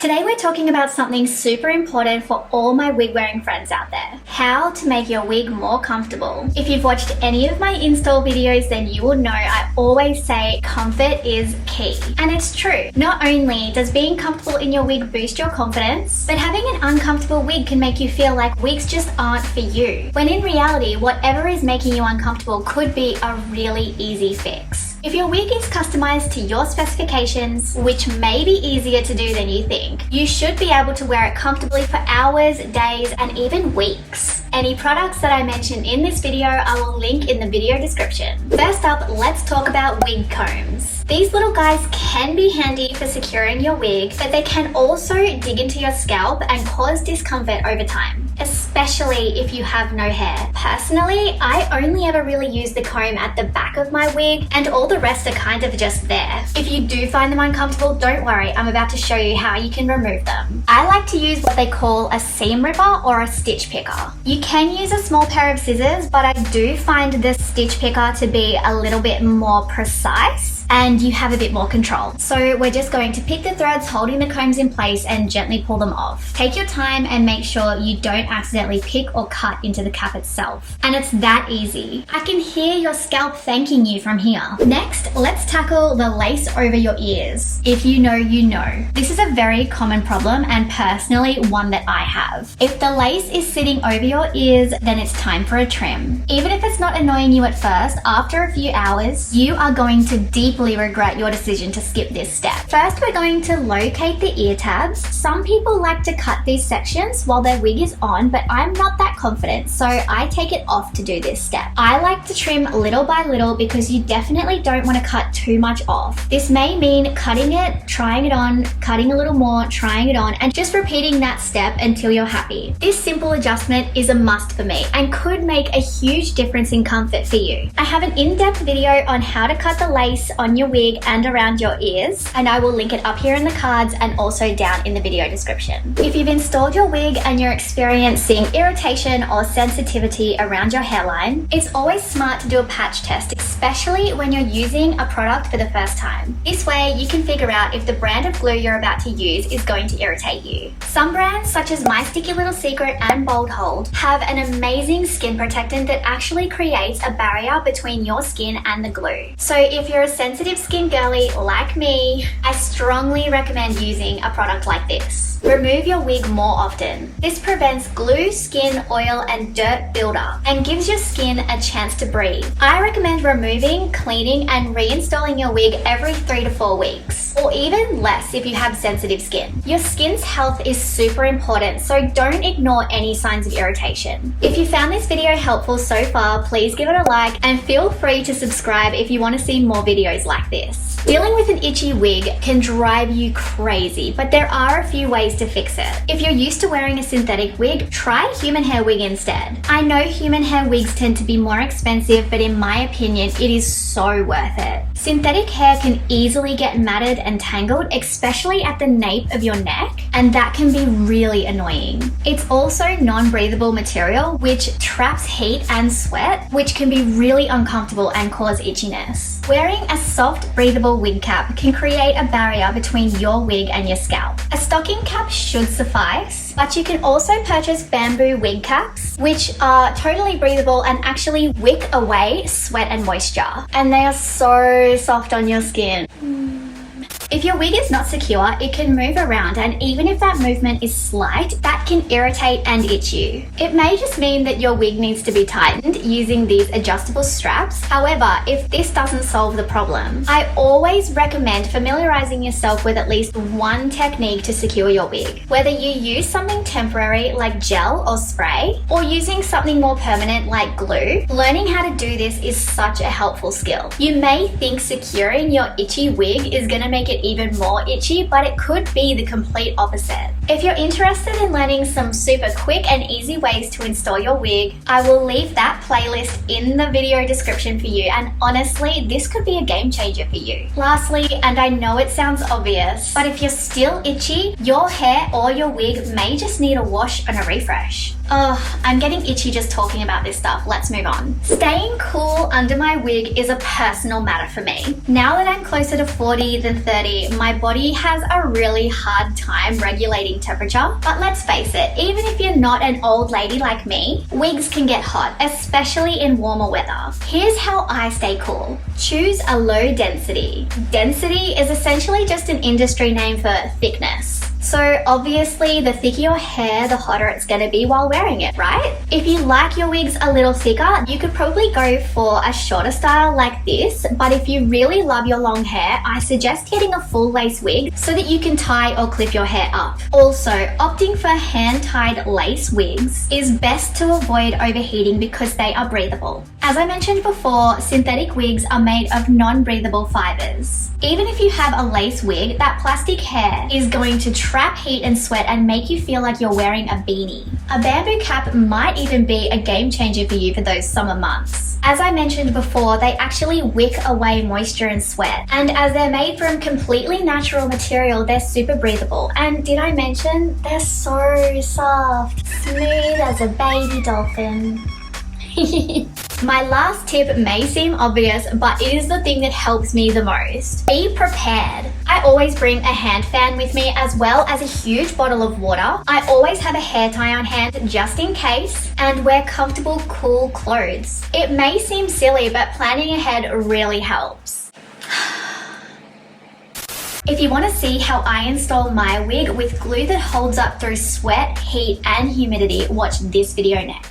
Today we're talking about something super important for all my wig wearing friends out there. How to make your wig more comfortable. If you've watched any of my install videos, then you will know I always say comfort is key. And it's true. Not only does being comfortable in your wig boost your confidence, but having an uncomfortable wig can make you feel like wigs just aren't for you. When in reality, whatever is making you uncomfortable could be a really easy fix. If your wig is customized to your specifications, which may be easier to do than you think, you should be able to wear it comfortably for hours, days, and even weeks. Any products that I mention in this video, I will link in the video description. First up, let's talk about wig combs. These little guys can be handy for securing your wig, but they can also dig into your scalp and cause discomfort over time, especially if you have no hair. Personally, I only ever really use the comb at the back of my wig, and all the rest are kind of just there. If you do find them uncomfortable, don't worry, I'm about to show you how you can remove them. I like to use what they call a seam ripper or a stitch picker. You can use a small pair of scissors, but I do find the stitch picker to be a little bit more precise and you have a bit more control. So we're just going to pick the threads holding the combs in place and gently pull them off. Take your time and make sure you don't accidentally pick or cut into the cap itself. And it's that easy. I can hear your scalp thanking you from here. Next, let's tackle the lace over your ears. If you know, you know. This is a very common problem and personally one that I have. If the lace is sitting over your ears, then it's time for a trim. Even if it's not annoying you at first, after a few hours, you are going to deeply regret your decision to skip this step. First, we're going to locate the ear tabs. Some people like to cut these sections while their wig is on, but I'm not that confident, so I take it off to do this step. I like to trim little by little because you definitely don't want to cut too much off. This may mean cutting it, trying it on, cutting a little more, trying it on, and just repeating that step until you're happy. This simple adjustment is a must for me and could make a huge difference in comfort for you. I have an in-depth video on how to cut the lace on your wig and around your ears, and I will link it up here in the cards and also down in the video description. If you've installed your wig and you're experiencing irritation or sensitivity around your hairline, it's always smart to do a patch test, especially when you're using a product for the first time. This way you can figure out if the brand of glue you're about to use is going to irritate you. Some brands, such as My Sticky Little Secret and Bold Hold, have an amazing skin protectant that actually creates a barrier between your skin and the glue. So if you're a sensitive skin girly like me, I strongly recommend using a product like this. Remove your wig more often. This prevents glue, skin, oil, and dirt buildup and gives your skin a chance to breathe. I recommend removing, cleaning, and reinstalling your wig every 3 to 4 weeks, or even less if you have sensitive skin. Your skin's health is super important, so don't ignore any signs of irritation. If you found this video helpful so far, please give it a like and feel free to subscribe if you want to see more videos like this. Dealing with an itchy wig can drive you crazy, but there are a few ways to fix it. If you're used to wearing a synthetic wig, try a human hair wig instead. I know human hair wigs tend to be more expensive, but in my opinion, it is so worth it. Synthetic hair can easily get matted and tangled, especially at the nape of your neck, and that can be really annoying. It's also non-breathable material, which traps heat and sweat, which can be really uncomfortable and cause itchiness. Wearing a soft, breathable wig cap can create a barrier between your wig and your scalp. A stocking cap should suffice, but you can also purchase bamboo wig caps, which are totally breathable and actually wick away sweat and moisture. And they are so soft on your skin. If your wig is not secure, it can move around, and even if that movement is slight, that can irritate and itch you. It may just mean that your wig needs to be tightened using these adjustable straps. However, if this doesn't solve the problem, I always recommend familiarizing yourself with at least one technique to secure your wig. Whether you use something temporary like gel or spray, or using something more permanent like glue, learning how to do this is such a helpful skill. You may think securing your itchy wig is going to make it even more itchy, but it could be the complete opposite. If you're interested in learning some super quick and easy ways to install your wig, I will leave that playlist in the video description for you, and honestly, this could be a game changer for you. Lastly, and I know it sounds obvious, but if you're still itchy, your hair or your wig may just need a wash and a refresh. Oh, I'm getting itchy just talking about this stuff. Let's move on. Staying cool under my wig is a personal matter for me. Now that I'm closer to 40 than 30, already, my body has a really hard time regulating temperature. But let's face it, even if you're not an old lady like me, wigs can get hot, especially in warmer weather. Here's how I stay cool. Choose a low density. Density is essentially just an industry name for thickness. So obviously, the thicker your hair, the hotter it's gonna be while wearing it, right? If you like your wigs a little thicker, you could probably go for a shorter style like this, but if you really love your long hair, I suggest getting a full lace wig so that you can tie or clip your hair up. Also, opting for hand-tied lace wigs is best to avoid overheating because they are breathable. As I mentioned before, synthetic wigs are made of non-breathable fibers. Even if you have a lace wig, that plastic hair is going to trap heat and sweat and make you feel like you're wearing a beanie. A bamboo cap might even be a game changer for you for those summer months. As I mentioned before, they actually wick away moisture and sweat. And as they're made from completely natural material, they're super breathable. And did I mention, they're so soft, smooth as a baby dolphin. My last tip may seem obvious, but it is the thing that helps me the most. Be prepared. I always bring a hand fan with me as well as a huge bottle of water. I always have a hair tie on hand just in case, and wear comfortable, cool clothes. It may seem silly, but planning ahead really helps. If you want to see how I install my wig with glue that holds up through sweat, heat, and humidity, watch this video next.